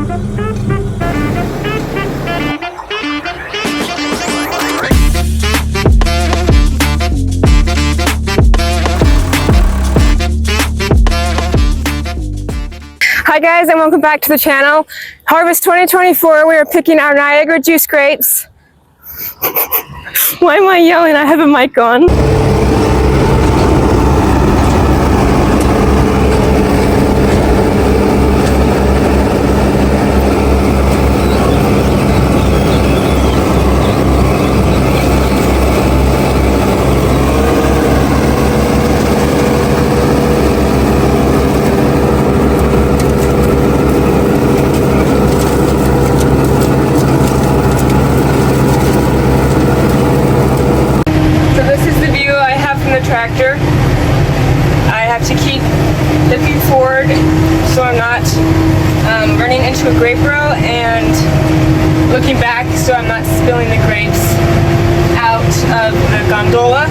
Hi guys, and welcome back to the channel. Harvest 2024, we are picking our Niagara juice grapes. Why am I yelling? I have a mic on. Tractor. I have to keep looking forward so I'm not running into a grape row, and looking back so I'm not spilling the grapes out of the gondola.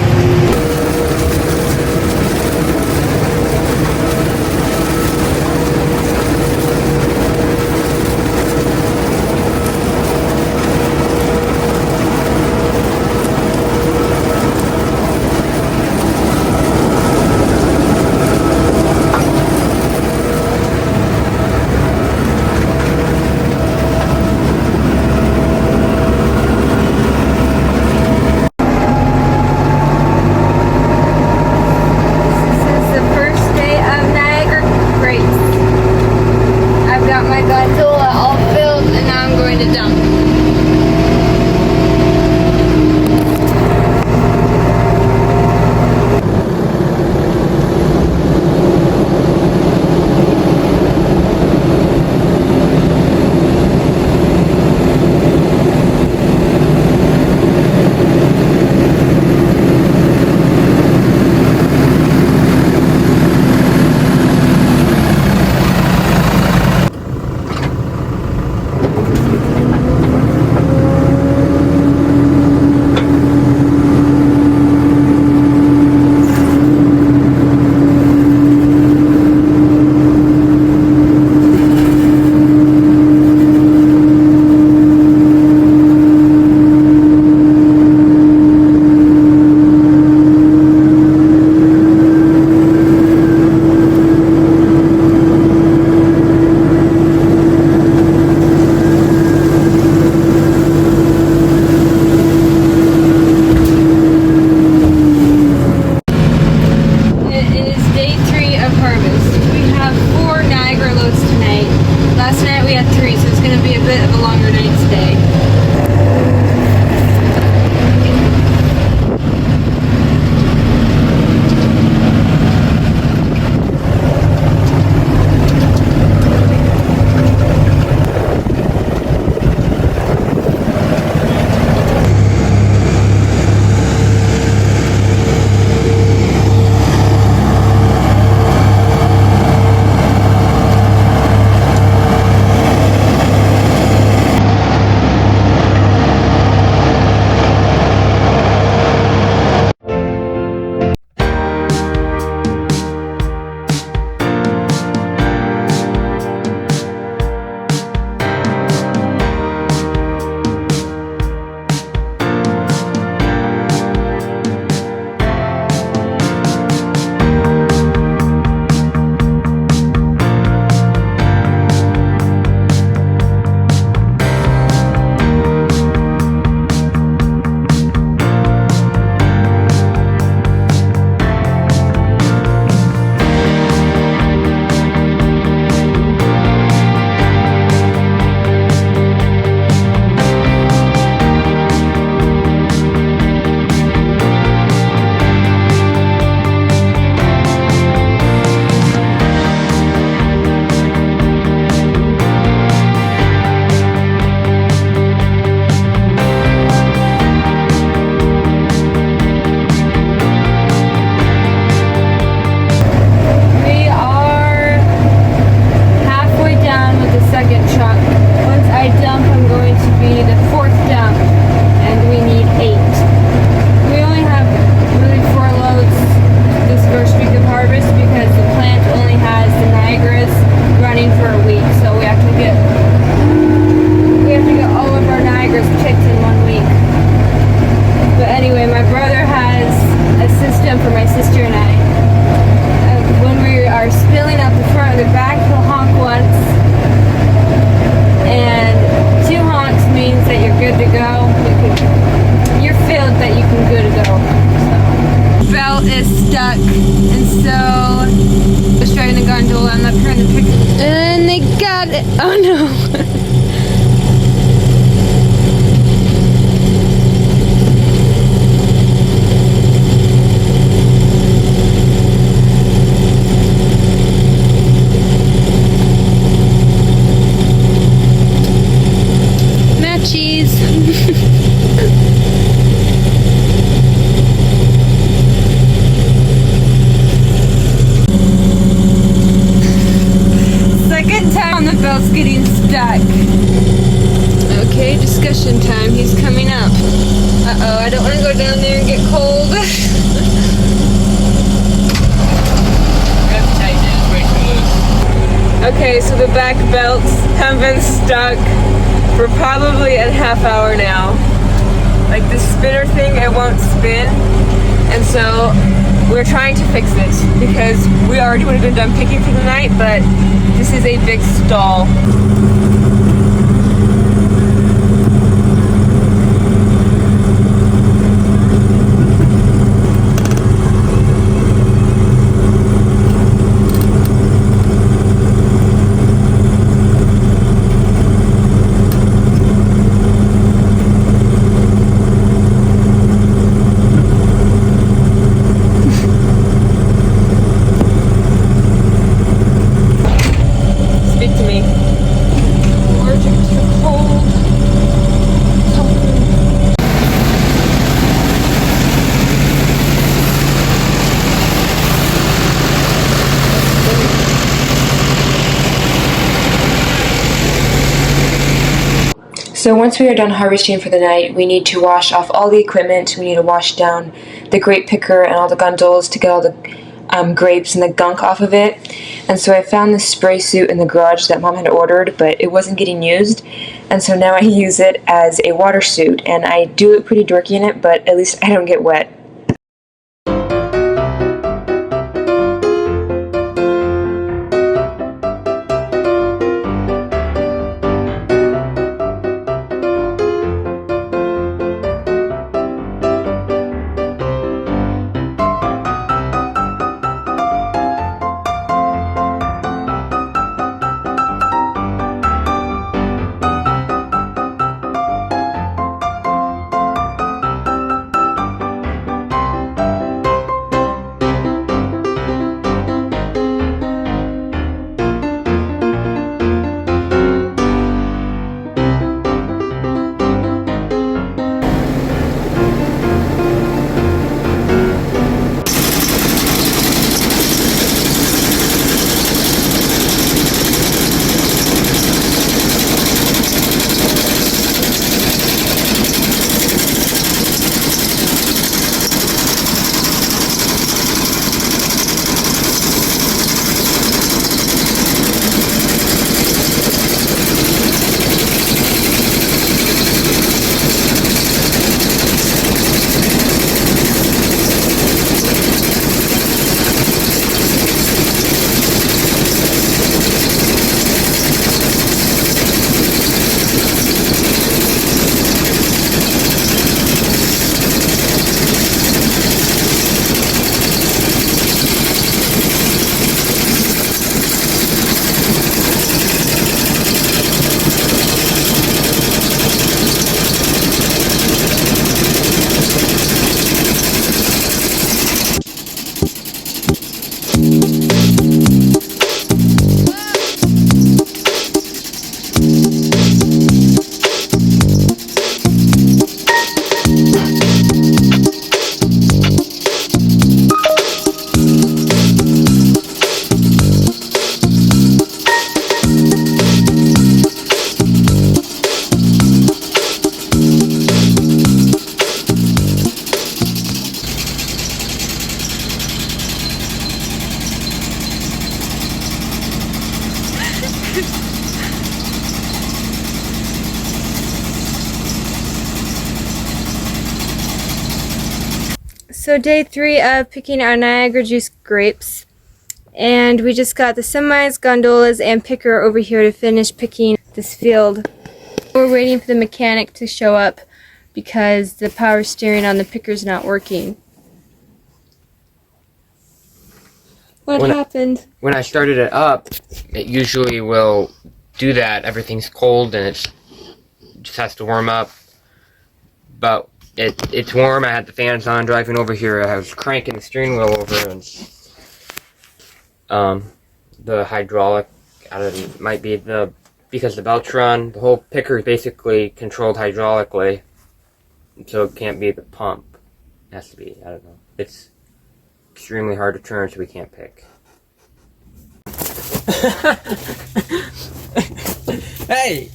Anyway, my brother has a system for my sister and I. When we are spilling out the front or the back, he'll honk once. And 2 honks means that you're good to go. You're filled that you can good to go. So. Belt is stuck, and so I was driving the gondola. I'm up here in the picture. And they got it. Oh no. Matchies. Second time the belt's getting stuck. Okay, discussion time. He's coming up. Uh-oh, I don't want to go down there and get cold. Okay, so the back belts have been stuck for probably a half hour now. Like the spinner thing, it won't spin. And so we're trying to fix it because we already would have been done picking for the night, but this is a big stall. So once we are done harvesting for the night, we need to wash off all the equipment. We need to wash down the grape picker and all the gondolas to get all the grapes and the gunk off of it. And so I found this spray suit in the garage that Mom had ordered, but it wasn't getting used. And so now I use it as a water suit, and I do look pretty dorky in it, but at least I don't get wet. So day 3 of picking our Niagara juice grapes, and we just got the semis, gondolas, and picker over here to finish picking this field. We're waiting for the mechanic to show up because the power steering on the picker's not working. What happened? When I started it up, it usually will do that. Everything's cold and it just has to warm up. But it's warm. I had the fans on driving over here. I was cranking the steering wheel over, and the hydraulic, it might be because the belts run. The whole picker is basically controlled hydraulically, so it can't be the pump. It has to be. I don't know. It's extremely hard to turn, so we can't pick. Hey!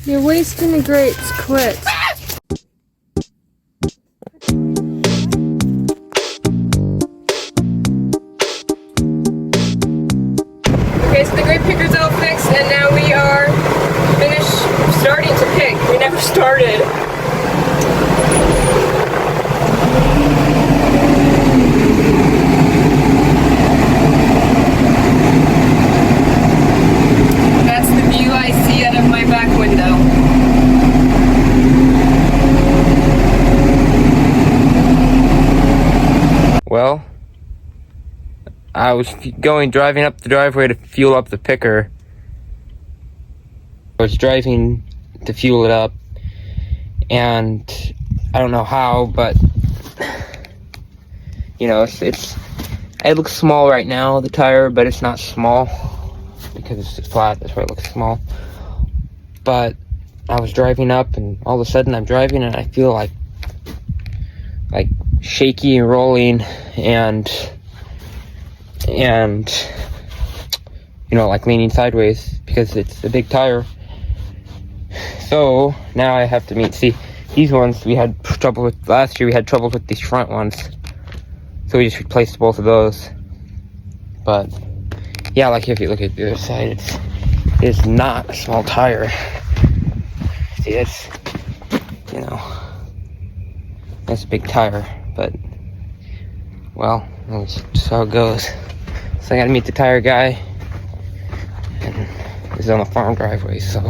You're wasting the grapes. Quit. Okay, so the grape picker's all fixed, and now we are starting to pick. We never started. That's the view I see out of my back window. Well, I was driving up the driveway to fuel up the picker. I was driving to fuel it up, and I don't know how, but you know, it looks small right now, the tire, but it's not small because it's flat. That's why it looks small. But I was driving up, and all of a sudden I'm driving, and I feel like shaky and rolling, and you know, like leaning sideways because it's a big tire. So now I have to see these ones we had trouble with last year. We had trouble with these front ones, so we just replaced both of those. But yeah, like if you look at the other side, it's not a small tire. See, it's, you know, that's a big tire. But well, that's just how it goes. So I gotta meet the tire guy, and he's on the farm driveway, so.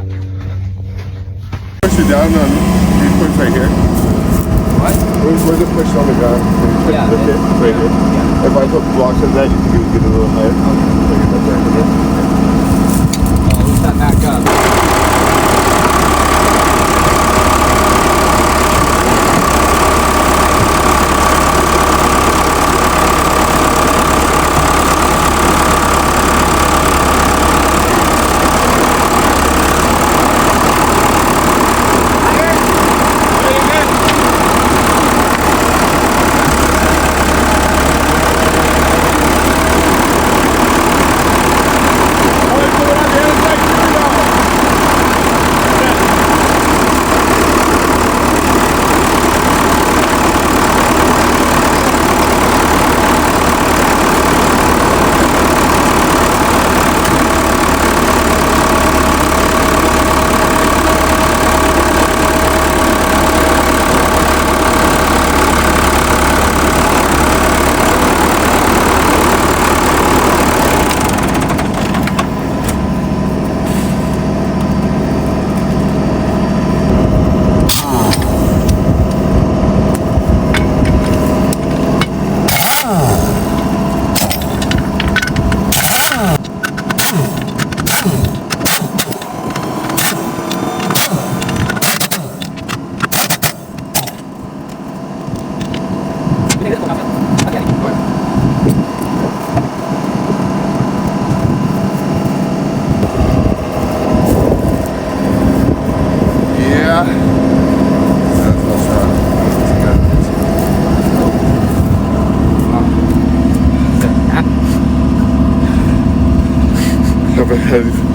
Push it down on these points right here. What? Where's it pushed on the ground? Yeah, Lift it right here. Yeah. If I put blocks on that, you can get it a little higher. Oh, we step back up.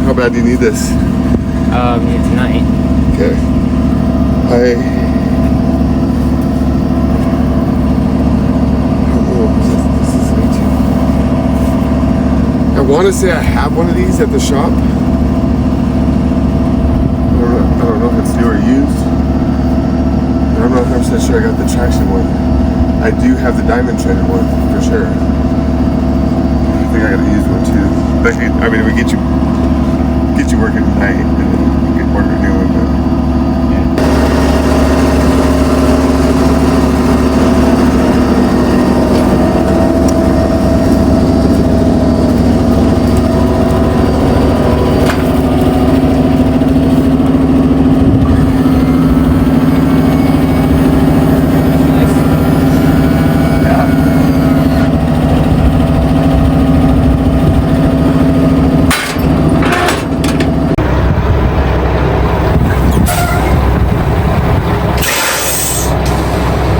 How bad do you need this? Tonight. Okay. I want to say I have one of these at the shop. I don't know if it's new or used. I don't know 100% 100% sure I got the traction one. I do have the diamond treaded one for sure. I think I gotta use one too. But I mean, we get you working tonight, and then you can order a new one. But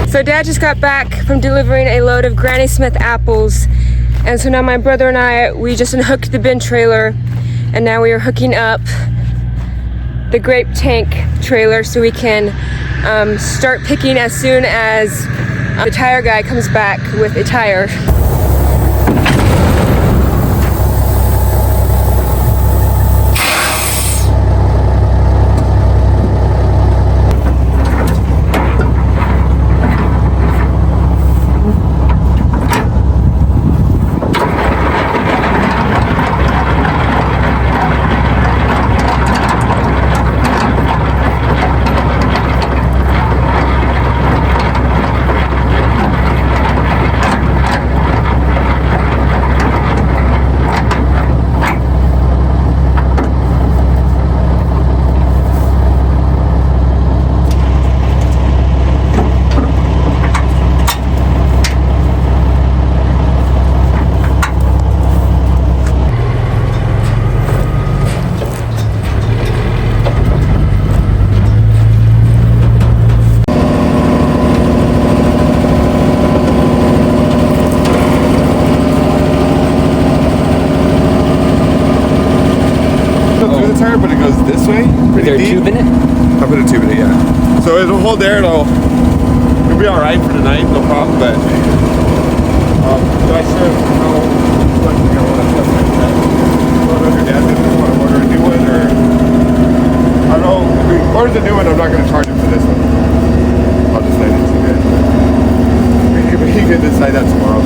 So Dad just got back from delivering a load of Granny Smith apples, and so now my brother and I, we just unhooked the bin trailer, and now we are hooking up the Grape tank trailer so we can start picking as soon as the tire guy comes back with a tire. but it goes this way. Is there a tube in it? I put a tube in it, yeah. So it'll hold there. It'll be all right for tonight, no problem. But do I sure how much you want to stuff like that? Well, your dad didn't want to order a new one, or I don't know. If we order the new one, I'm not going to charge him for this one. I'll just let it to you. He can decide that tomorrow.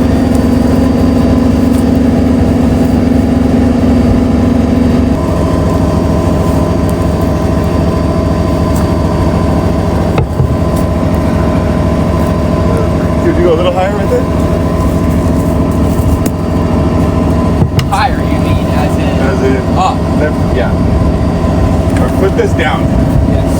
Could you go a little higher right there? Higher, you mean, as in Up. Yeah. Or put this down. Yes.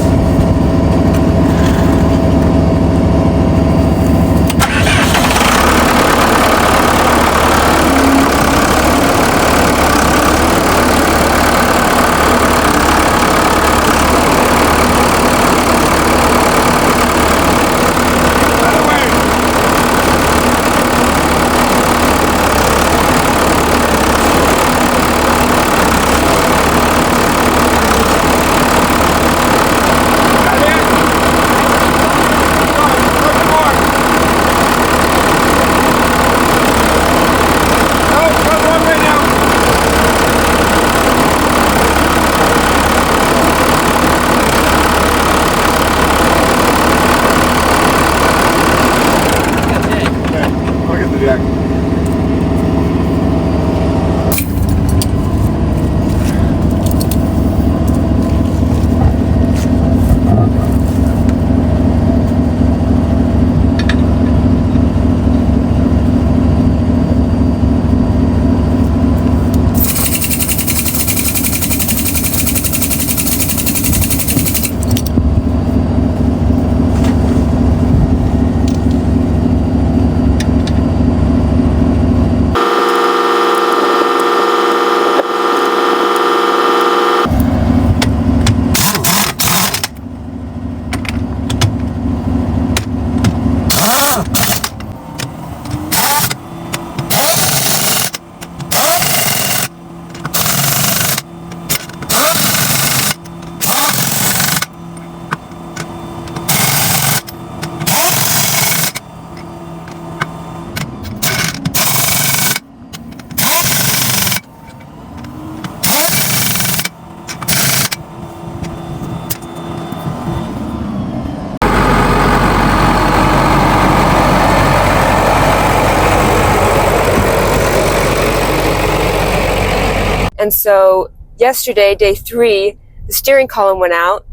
And so yesterday, day 3, the steering column went out.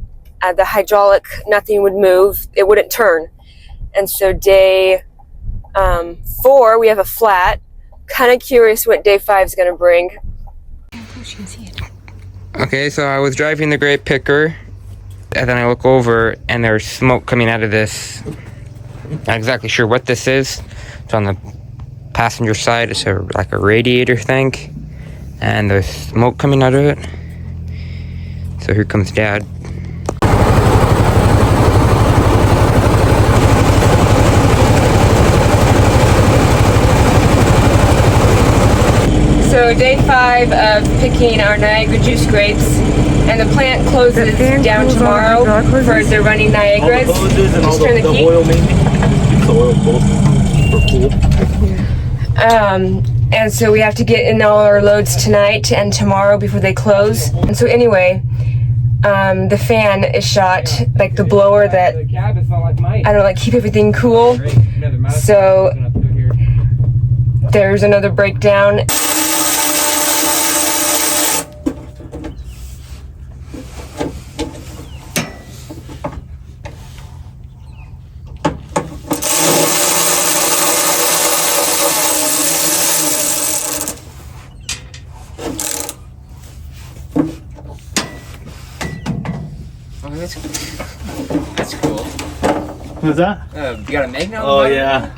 The hydraulic, nothing would move. It wouldn't turn. And so day 4, we have a flat. Kind of curious what day 5 is going to bring. Okay, so I was driving the Grape picker, and then I look over, and there's smoke coming out of this. Not exactly sure what this is. It's on the passenger side. It's like a radiator thing, and there's smoke coming out of it. So here comes Dad. So day 5 of picking our Niagara juice grapes, and the plant closes down tomorrow for the running Niagaras. Just turn the key. Oil mainly. The oil both for pool. And so we have to get in all our loads tonight and tomorrow before they close. And so anyway, the fan is shot, like the blower that, I don't know, like keep everything cool. So there's another breakdown. That's cool. What's that? You got a magnet? Oh yeah.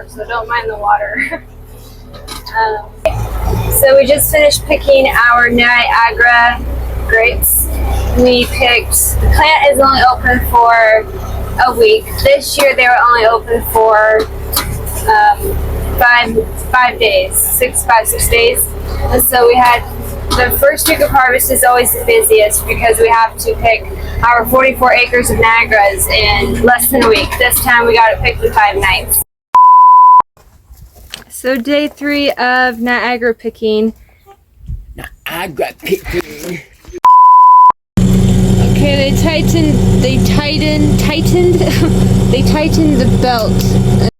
So don't mind the water. So we just finished picking our Niagara grapes. We picked, the plant is only open for a week. This year they were only open for 5 days, 5-6 days. And so we had, the first week of harvest is always the busiest because we have to pick our 44 acres of Niagaras in less than a week. This time we got it picked in 5 nights. So day 3 of Niagara picking. Niagara picking. Okay, they tightened the belt.